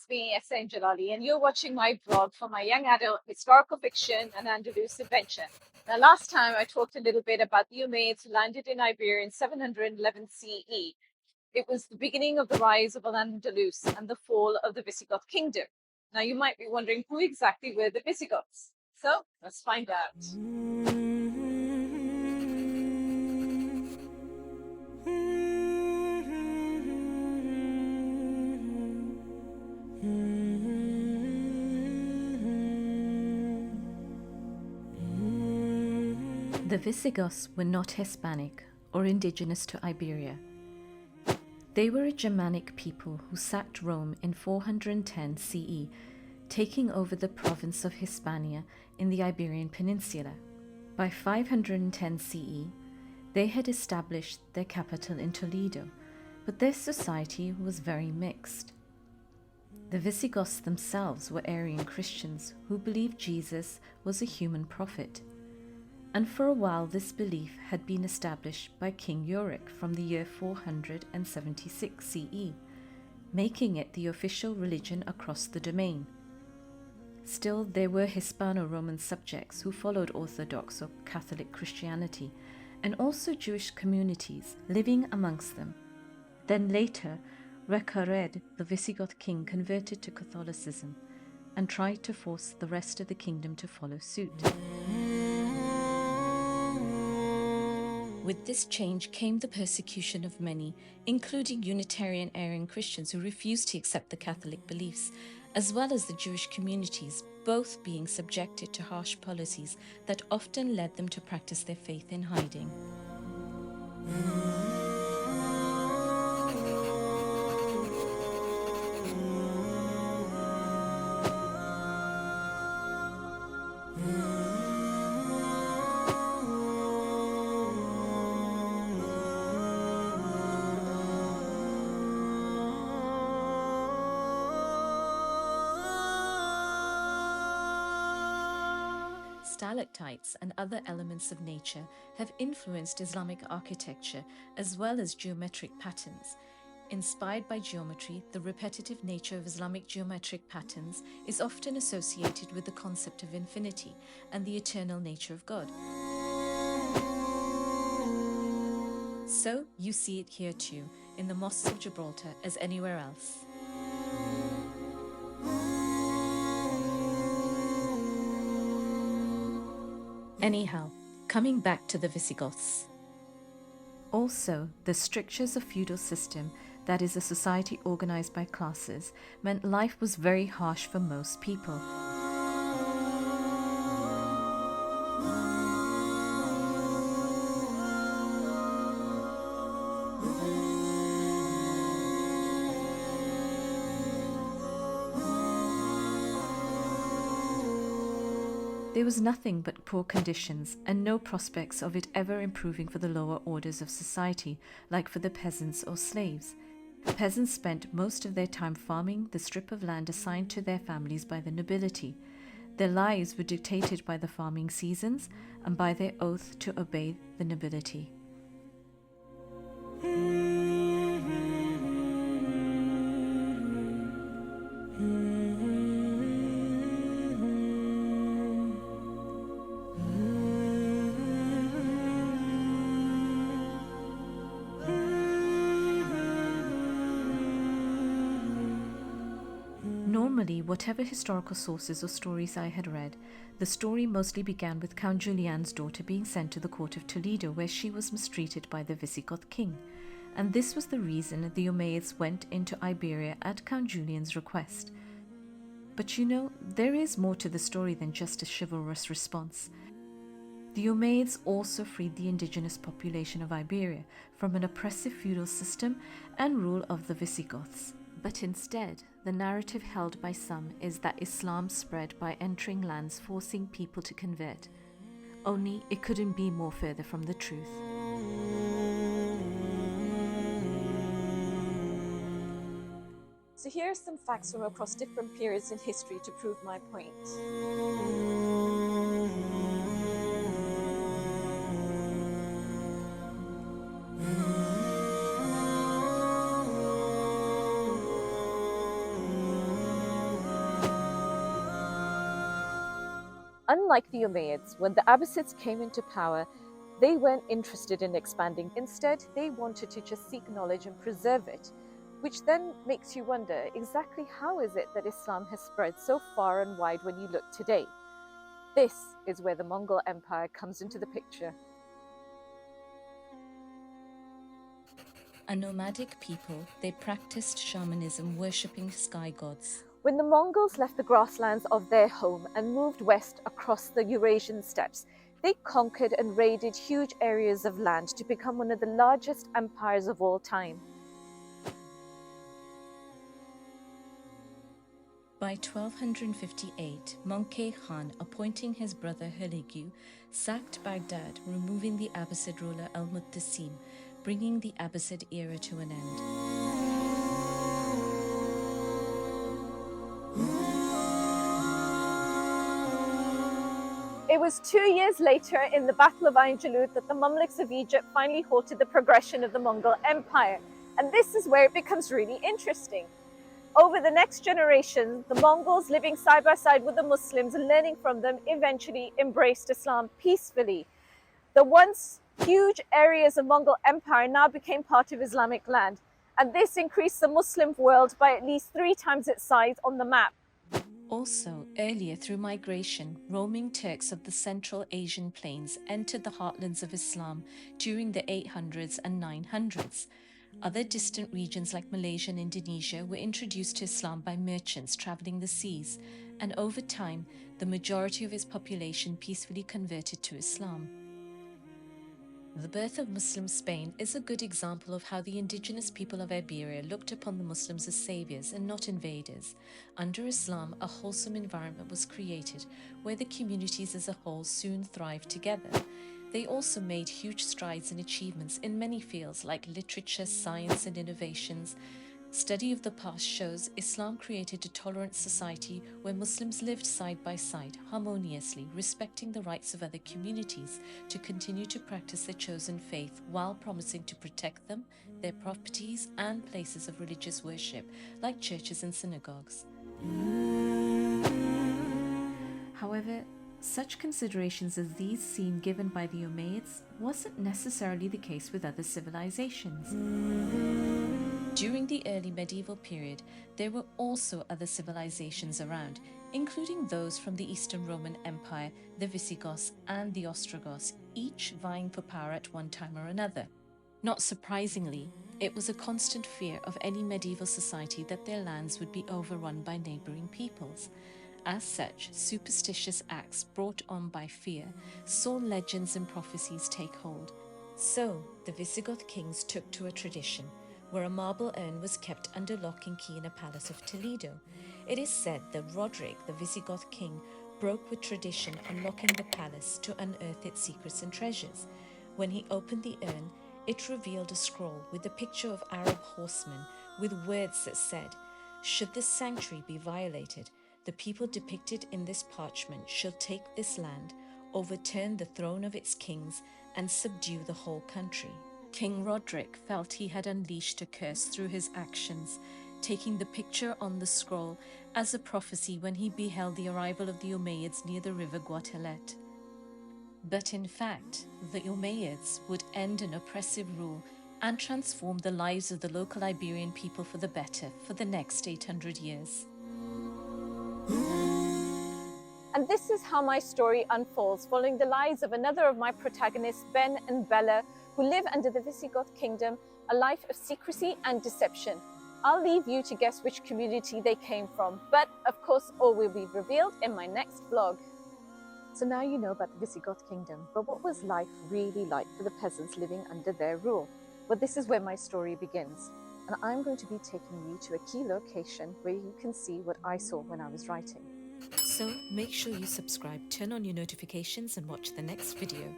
it's me, Jalali, and you're watching my vlog for my young adult historical fiction and Andalus adventure. Now, last time I talked a little bit about the Umayyads who landed in Iberia in 711 CE. It was the beginning of the rise of Al-Andalus and the fall of the Visigoth kingdom. Now, you might be wondering who exactly were the Visigoths. So, let's find out. The Visigoths were not Hispanic or indigenous to Iberia. They were a Germanic people who sacked Rome in 410 CE, taking over the province of Hispania in the Iberian peninsula. By 510 CE, they had established their capital in Toledo, but their society was very mixed. The Visigoths themselves were Arian Christians who believed Jesus was a human prophet. And for a while this belief had been established by King Euric from the year 476 CE, making it the official religion across the domain. Still, there were Hispano-Roman subjects who followed Orthodox or Catholic Christianity, and also Jewish communities living amongst them. Then later, Recared, the Visigoth king, converted to Catholicism and tried to force the rest of the kingdom to follow suit. With this change came the persecution of many, including Unitarian Arian Christians who refused to accept the Catholic beliefs, as well as the Jewish communities, both being subjected to harsh policies that often led them to practice their faith in hiding. Stalactites and other elements of nature have influenced Islamic architecture as well as geometric patterns. Inspired by geometry, the repetitive nature of Islamic geometric patterns is often associated with the concept of infinity and the eternal nature of God. So you see it here too, in the mosques of Gibraltar as anywhere else. Anyhow, coming back to the Visigoths. Also, the strictures of feudal system, that is a society organized by classes, meant life was very harsh for most people. There was nothing but poor conditions and no prospects of it ever improving for the lower orders of society, like for the peasants or slaves. Peasants spent most of their time farming the strip of land assigned to their families by the nobility. Their lives were dictated by the farming seasons and by their oath to obey the nobility. Normally, whatever historical sources or stories I had read, the story mostly began with Count Julian's daughter being sent to the court of Toledo, where she was mistreated by the Visigoth king. And this was the reason the Umayyads went into Iberia at Count Julian's request. But you know, there is more to the story than just a chivalrous response. The Umayyads also freed the indigenous population of Iberia from an oppressive feudal system and rule of the Visigoths. But instead, the narrative held by some is that Islam spread by entering lands forcing people to convert. Only it couldn't be more further from the truth. So here are some facts from across different periods in history to prove my point. Unlike the Umayyads, when the Abbasids came into power, they weren't interested in expanding. Instead, they wanted to just seek knowledge and preserve it, which then makes you wonder exactly how is it that Islam has spread so far and wide when you look today? This is where the Mongol Empire comes into the picture. A nomadic people, they practiced shamanism, worshipping sky gods. When the Mongols left the grasslands of their home and moved west across the Eurasian steppes, they conquered and raided huge areas of land to become one of the largest empires of all time. By 1258, Möngke Khan, appointing his brother Hulagu, sacked Baghdad, removing the Abbasid ruler al-Muttasim, bringing the Abbasid era to an end. It was 2 years later, in the Battle of Ain Jalut, that the Mamluks of Egypt finally halted the progression of the Mongol Empire. And this is where it becomes really interesting. Over the next generation, the Mongols, living side by side with the Muslims and learning from them, eventually embraced Islam peacefully. The once huge areas of Mongol Empire now became part of Islamic land, and this increased the Muslim world by at least 3 times its size on the map. Also, earlier through migration, roaming Turks of the Central Asian plains entered the heartlands of Islam during the 800s and 900s. Other distant regions like Malaysia and Indonesia were introduced to Islam by merchants traveling the seas, and over time, the majority of its population peacefully converted to Islam. The birth of Muslim Spain is a good example of how the indigenous people of Iberia looked upon the Muslims as saviors and not invaders. Under Islam, a wholesome environment was created where the communities as a whole soon thrived together. They also made huge strides and achievements in many fields like literature, science, and innovations. Study of the past shows Islam created a tolerant society where Muslims lived side by side, harmoniously, respecting the rights of other communities to continue to practice their chosen faith while promising to protect them, their properties, and places of religious worship, like churches and synagogues. However, such considerations as these seen given by the Umayyads wasn't necessarily the case with other civilizations. During the early medieval period, there were also other civilizations around, including those from the Eastern Roman Empire, the Visigoths and the Ostrogoths, each vying for power at one time or another. Not surprisingly, it was a constant fear of any medieval society that their lands would be overrun by neighboring peoples. As such, superstitious acts brought on by fear saw legends and prophecies take hold. So, the Visigoth kings took to a tradition where a marble urn was kept under lock and key in a palace of Toledo. It is said that Roderick, the Visigoth king, broke with tradition, unlocking the palace to unearth its secrets and treasures. When he opened the urn, it revealed a scroll with a picture of Arab horsemen with words that said, "Should this sanctuary be violated, the people depicted in this parchment shall take this land, overturn the throne of its kings, and subdue the whole country." King Roderick felt he had unleashed a curse through his actions, taking the picture on the scroll as a prophecy when he beheld the arrival of the Umayyads near the river Guatelet. But in fact, the Umayyads would end an oppressive rule and transform the lives of the local Iberian people for the better for the next 800 years. And this is how my story unfolds, following the lives of another of my protagonists, Ben and Bella, who live under the Visigoth kingdom, a life of secrecy and deception. I'll leave you to guess which community they came from, but of course all will be revealed in my next vlog. So now you know about the Visigoth kingdom, but what was life really like for the peasants living under their rule? Well, this is where my story begins, and I'm going to be taking you to a key location where you can see what I saw when I was writing. So make sure you subscribe, turn on your notifications, and watch the next video.